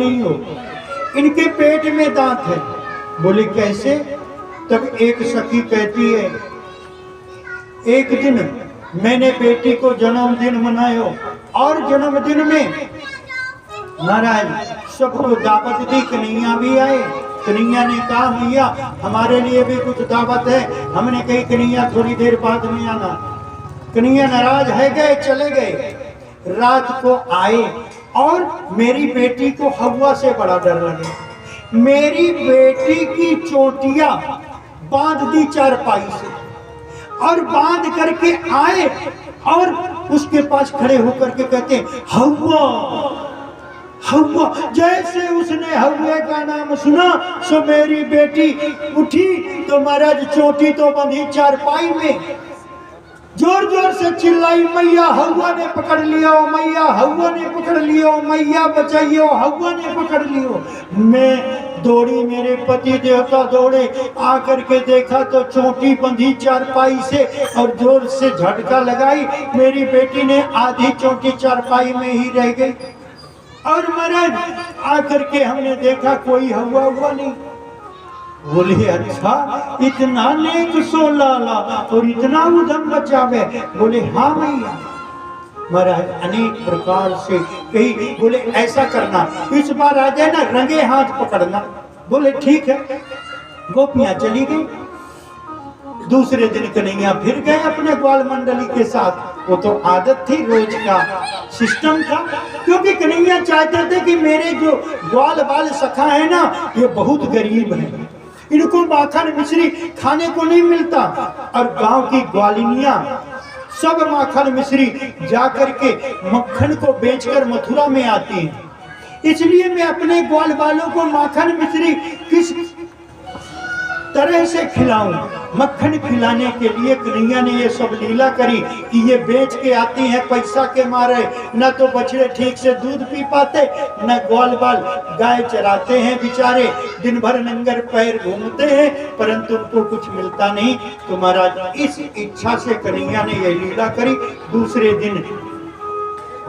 नहीं हो, इनके पेट में दांत है। बोले कैसे? तब एक सखी कहती है, एक दिन मैंने बेटी को जन्मदिन मनायो और जन्मदिन में महाराज सबको दावत दी, कन्हैया भी आए। कन्हैया ने कहा मैया हमारे लिए भी कुछ दावत है। हमने कही कन्हैया थोड़ी देर बाद में आना। कन्हैया नाराज है गए, चले गए। रात को आए और मेरी बेटी को हवा से बड़ा डर लगे। मेरी बेटी की चोटियां बांध दी चारपाई से और बांध करके आए और उसके पास खड़े होकर के कहते हवा हवा। जैसे उसने हवा का नाम सुना सो मेरी बेटी उठी तो महाराज चोटी तो बंधी चारपाई में, जोर जोर से चिल्लाई मैया हवा ने पकड़ लियो, मैया हवा ने पकड़ लियो, मैया बचाइयो, हवा ने पकड़ लियो। मैं दौड़ी, मेरे पति देवता दौड़े, आकर के देखा तो चोटी बंधी चारपाई से और जोर से झटका लगाई। मेरी बेटी ने आधी चोटी चारपाई में ही रह गई और महाराज आकर के हमने देखा कोई हवा हुआ नहीं। बोले अच्छा इतना नेक सो लाला और इतना उधम बचावे? बोले हाँ मैया। महाराज अनेक प्रकार से कही। बोले ऐसा करना इस बार आ जाए ना रंगे हाथ पकड़ना। बोले ठीक है। गोपियां चली गई। दूसरे दिन कन्हैया फिर गए अपने ग्वाल मंडली के साथ। वो तो आदत थी, रोज का सिस्टम था, क्योंकि कन्हैया चाहते थे कि मेरे जो ग्वाल बाल सखा है ना ये बहुत गरीब है, इनको माखन मिश्री खाने को नहीं मिलता। और गांव की ग्वालिनियां सब माखन मिश्री जाकर के मक्खन को बेचकर मथुरा में आती हैं। इसलिए मैं अपने ग्वाल बालों को माखन मिश्री किस तरह से खिलाऊं। मक्खन खिलाने के लिए कन्हैया ने ये सब लीला करी कि ये बेच के आती हैं पैसा के मारे। न तो बछड़े ठीक से दूध पी पाते, न ग्वाल बाल गाय चराते हैं बेचारे, दिन भर नंगर पैर घूमते हैं, परंतु उनको कुछ मिलता नहीं। तो महाराज इस इच्छा से कन्हैया ने यह लीला करी। दूसरे दिन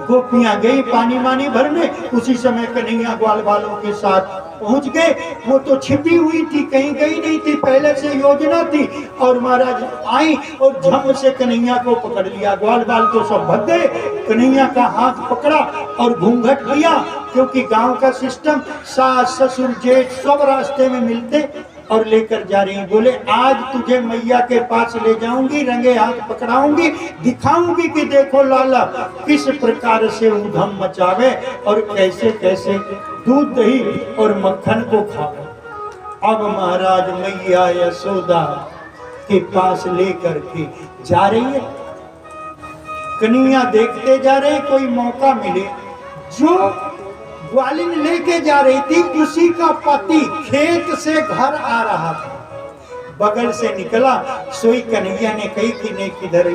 गोपियां गई पानी मानी भरने। उसी समय कन्हैया ग्वाल बालों के साथ पहुंच गए। वो तो छिपी हुई थी, कहीं गई नहीं थी, पहले से योजना थी। और महाराज आई और झम से कन्हैया को पकड़ लिया। ग्वाल बाल तो सब भग गए। कन्हैया का हाथ पकड़ा और घूंघट लिया, क्योंकि गांव का सिस्टम सास ससुर जेठ सब रास्ते में मिलते और लेकर जा रही। बोले आज तुझे मैया के पास ले जाऊंगी, रंगे हाथ पकड़ाऊंगी, दिखाऊंगी कि देखो लाला किस प्रकार से उधम मचावे और कैसे कैसे दूध दही और मक्खन को खावे। अब महाराज मैया यशोदा के पास लेकर के जा रही है। कन्हैया देखते जा रहे कोई मौका मिले। जो ग्वालिन लेके जा रही थी उसी का पति खेत से घर आ रहा था। बगल से निकला, सोई कन्हैया ने कही कि नहीं किधर है।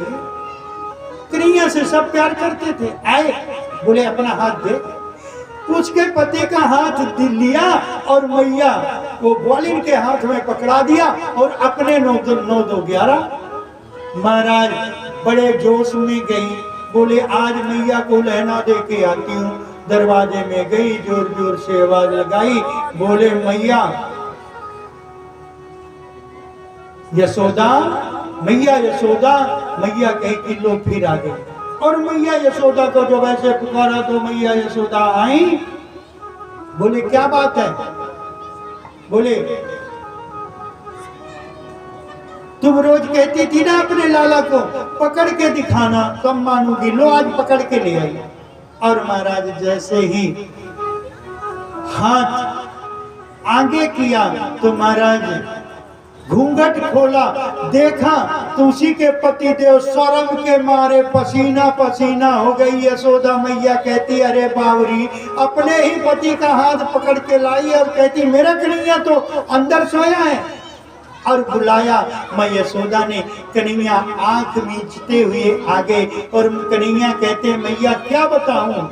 कन्हैया से सब प्यार करते थे। आए, बोले अपना हाथ दे। उसके पति का हाथ लिया और मैया वो ग्वालिन के हाथ में पकड़ा दिया और अपने 9-2-11 महाराज बड़े जोश में गई। बोले आज मैया को लहना दे के आती हूँ। दरवाजे में गई, जोर जोर से आवाज लगाई। बोले मैया यशोदा, मैया यशोदा। मैया कही कि लो फिर आ गई। और मैया यशोदा को जब ऐसे पुकारा तो मैया यशोदा आई। बोले क्या बात है? बोले तुम रोज कहती थी ना अपने लाला को पकड़ के दिखाना, कम मानूंगी, लो आज पकड़ के ले आई। और महाराज जैसे ही हाथ आगे किया तो महाराज घूंघट खोला, देखा तो उसी के पति देव शर्म के मारे पसीना पसीना हो गई। यशोदा मैया कहती अरे बावरी, अपने ही पति का हाथ पकड़ के लाई और कहती मेरा कन्हैया तो अंदर सोया है। और बुलाया। मैं यशोदा ने कन्हैया आंख मीचते हुए आ गए और कन्हैया कहते मैया क्या बताऊं,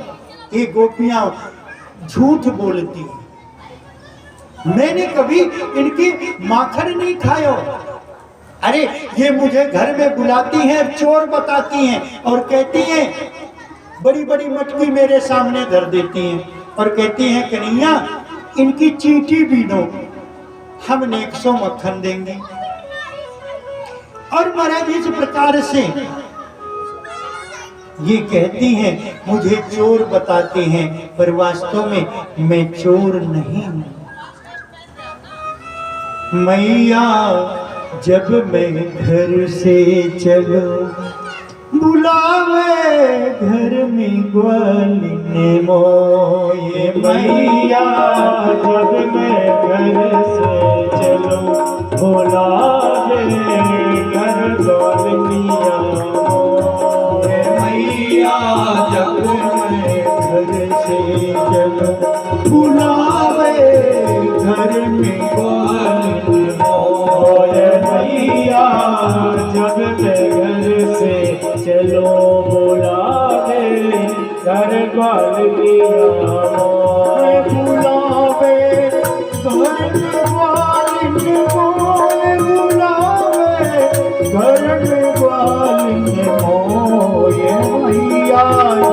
ये गोपियां झूठ बोलती, मैंने कभी इनकी माखन नहीं खायो। अरे ये मुझे घर में बुलाती हैं, चोर बताती हैं और कहती हैं, बड़ी बड़ी मटकी मेरे सामने धर देती हैं। और कहती हैं कन्हैया इनकी चींटी बीनो, हम 100 मक्खन देंगे। और महाराज इस प्रकार से ये कहती हैं, मुझे चोर बताते हैं पर वास्तव में मैं चोर नहीं हूं। मैया जब मैं घर से चलो बुलावे घर में ग्वालिन मोये। मैया जब मैं घर से चलो बुलावे घर ग्वालिनिया मोये। मैया जब मैं घर से चलो बुलावे घर में ग्वालिन मोये। मैया जब मैं घर से चलो बुलावे घर ग्वालिनिया मोये। बुलावे घर ग्वालिन मोये। बुलावे घर ग्वालिन मोये। मैया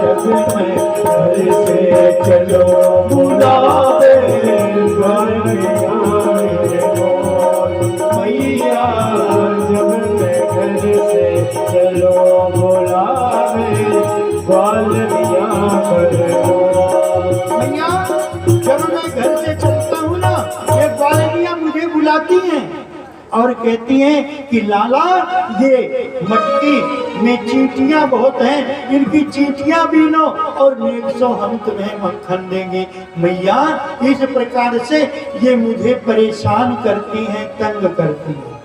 जब मैं घर से चलो बुलावे घर ग्वालिन मोये। मैया जब मैं घर से चलो बुलावे ग्वालिनिया मैया जब मैं घर से चलता हूँ ना, ये ग्वालिनिया मुझे बुलाती हैं और कहती हैं कि लाला ये मटकी में चींटियां बहुत हैं, इनकी चींटियां बीनो और 100 हम तुम्हें मक्खन देंगे। मैया इस प्रकार से ये मुझे परेशान करती हैं, तंग करती हैं।